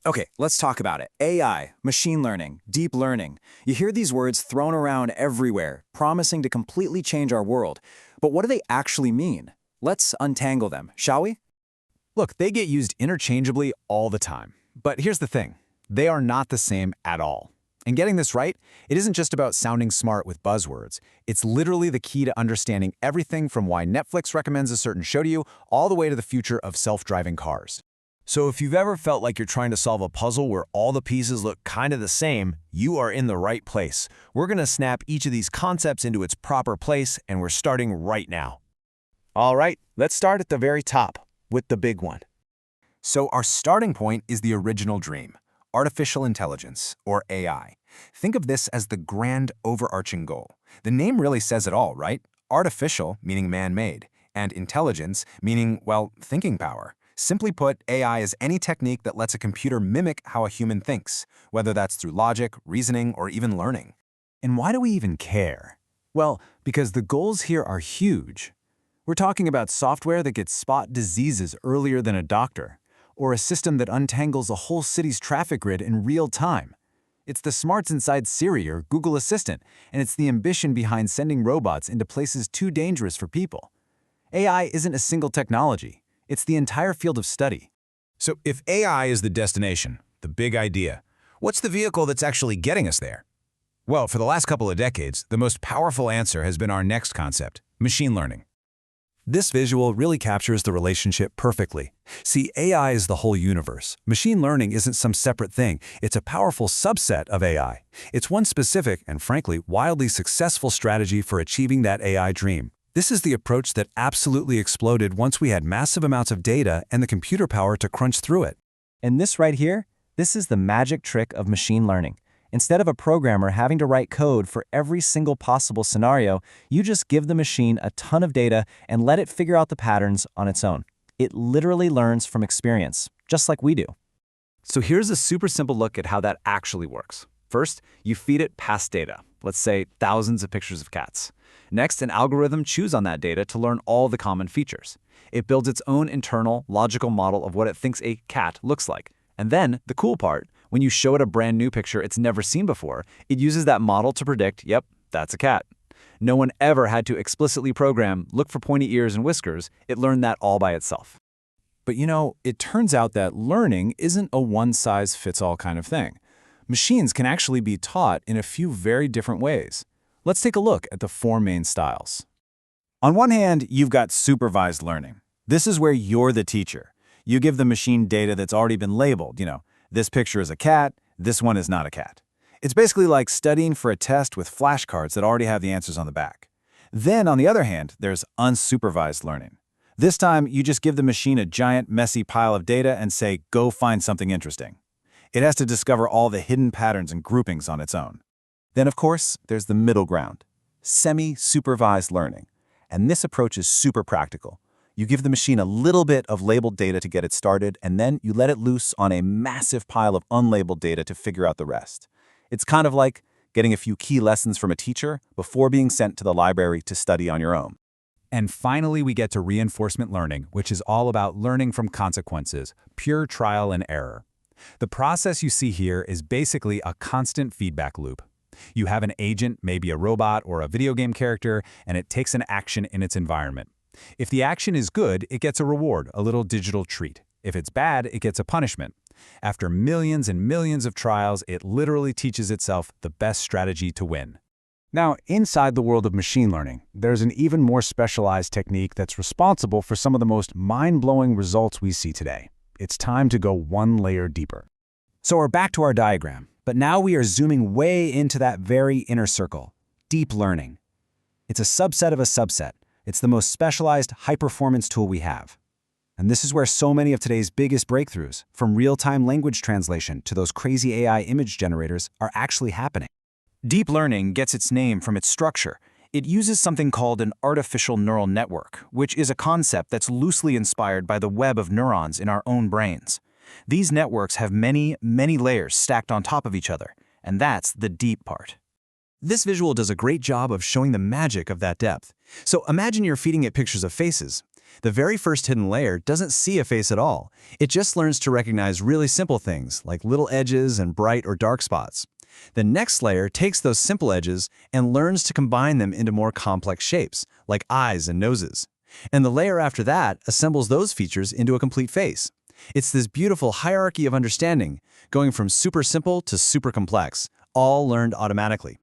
Okay, let's talk about it. AI, machine learning, deep learning. You hear these words thrown around everywhere, promising to completely change our world. But what do they actually mean? Let's untangle them, shall we? Look, they get used interchangeably all the time. But here's the thing. They are not the same at all. And getting this right, it isn't just about sounding smart with buzzwords. It's literally the key to understanding everything from why Netflix recommends a certain show to you, all the way to the future of self-driving cars. So if you've ever felt like you're trying to solve a puzzle where all the pieces look kind of the same, you are in the right place. We're going to snap each of these concepts into its proper place, and we're starting right now. All right, let's start at the very top, with the big one. So our starting point is the original dream, artificial intelligence, or AI. Think of this as the grand overarching goal. The name really says it all, right? Artificial, meaning man-made, and intelligence, meaning, well, thinking power. Simply put, AI is any technique that lets a computer mimic how a human thinks, whether that's through logic, reasoning, or even learning. And why do we even care? Well, because the goals here are huge. We're talking about software that gets spot diseases earlier than a doctor, or a system that untangles a whole city's traffic grid in real time. It's the smarts inside Siri or Google Assistant, and it's the ambition behind sending robots into places too dangerous for people. AI isn't a single technology. It's the entire field of study. So if AI is the destination, the big idea, what's the vehicle that's actually getting us there? Well, for the last couple of decades, the most powerful answer has been our next concept, machine learning. This visual really captures the relationship perfectly. See, AI is the whole universe. Machine learning isn't some separate thing. It's a powerful subset of AI. It's one specific and, frankly, wildly successful strategy for achieving that AI dream. This is the approach that absolutely exploded once we had massive amounts of data and the computer power to crunch through it. And this right here, this is the magic trick of machine learning. Instead of a programmer having to write code for every single possible scenario, you just give the machine a ton of data and let it figure out the patterns on its own. It literally learns from experience, just like we do. So here's a super simple look at how that actually works. First, you feed it past data, let's say thousands of pictures of cats. Next, an algorithm chews on that data to learn all the common features. It builds its own internal, logical model of what it thinks a cat looks like. And then, the cool part, when you show it a brand new picture it's never seen before, it uses that model to predict, yep, that's a cat. No one ever had to explicitly program, look for pointy ears and whiskers. It learned that all by itself. But you know, it turns out that learning isn't a one-size-fits-all kind of thing. Machines can actually be taught in a few very different ways. Let's take a look at the four main styles. On one hand, you've got supervised learning. This is where you're the teacher. You give the machine data that's already been labeled, this picture is a cat, this one is not a cat. It's basically like studying for a test with flashcards that already have the answers on the back. Then, on the other hand, there's unsupervised learning. This time, you just give the machine a giant, messy pile of data and say, go find something interesting. It has to discover all the hidden patterns and groupings on its own. Then, of course, there's the middle ground, semi-supervised learning. And this approach is super practical. You give the machine a little bit of labeled data to get it started, and then you let it loose on a massive pile of unlabeled data to figure out the rest. It's kind of like getting a few key lessons from a teacher before being sent to the library to study on your own. And finally, we get to reinforcement learning, which is all about learning from consequences, pure trial and error. The process you see here is basically a constant feedback loop. You have an agent, maybe a robot or a video game character, and it takes an action in its environment. If the action is good, it gets a reward, a little digital treat. If it's bad, it gets a punishment. After millions and millions of trials, it literally teaches itself the best strategy to win. Now, inside the world of machine learning, there's an even more specialized technique that's responsible for some of the most mind-blowing results we see today. It's time to go one layer deeper. So we're back to our diagram, but now we are zooming way into that very inner circle, deep learning. It's a subset of a subset. It's the most specialized high-performance tool we have. And this is where so many of today's biggest breakthroughs, from real-time language translation to those crazy AI image generators, are actually happening. Deep learning gets its name from its structure. It uses something called an artificial neural network, which is a concept that's loosely inspired by the web of neurons in our own brains. These networks have many, many layers stacked on top of each other, and that's the deep part. This visual does a great job of showing the magic of that depth. So imagine you're feeding it pictures of faces. The very first hidden layer doesn't see a face at all. It just learns to recognize really simple things, like little edges and bright or dark spots. The next layer takes those simple edges and learns to combine them into more complex shapes, like eyes and noses. And the layer after that assembles those features into a complete face. It's this beautiful hierarchy of understanding, going from super simple to super complex, all learned automatically.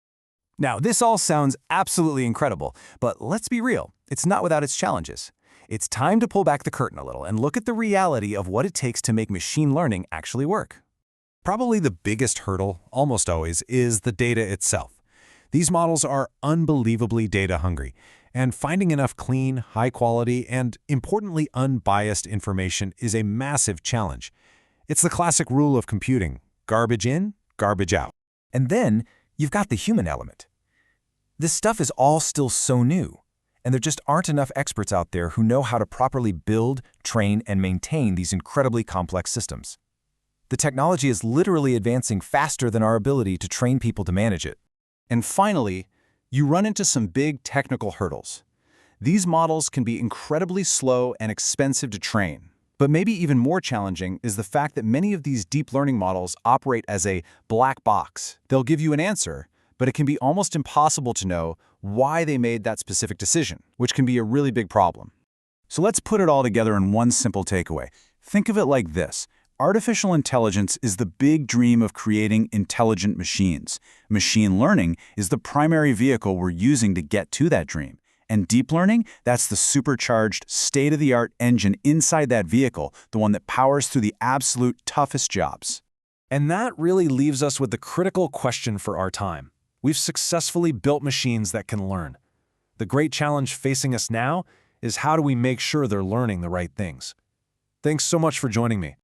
Now, this all sounds absolutely incredible, but let's be real, it's not without its challenges. It's time to pull back the curtain a little and look at the reality of what it takes to make machine learning actually work. Probably the biggest hurdle, almost always, is the data itself. These models are unbelievably data hungry, and finding enough clean, high quality, and importantly unbiased information is a massive challenge. It's the classic rule of computing: garbage in, garbage out. And then you've got the human element. This stuff is all still so new, and there just aren't enough experts out there who know how to properly build, train, and maintain these incredibly complex systems. The technology is literally advancing faster than our ability to train people to manage it. And finally, you run into some big technical hurdles. These models can be incredibly slow and expensive to train. But maybe even more challenging is the fact that many of these deep learning models operate as a black box. They'll give you an answer, but it can be almost impossible to know why they made that specific decision, which can be a really big problem. So let's put it all together in one simple takeaway. Think of it like this. Artificial intelligence is the big dream of creating intelligent machines. Machine learning is the primary vehicle we're using to get to that dream. And deep learning, that's the supercharged, state-of-the-art engine inside that vehicle, the one that powers through the absolute toughest jobs. And that really leaves us with the critical question for our time. We've successfully built machines that can learn. The great challenge facing us now is how do we make sure they're learning the right things? Thanks so much for joining me.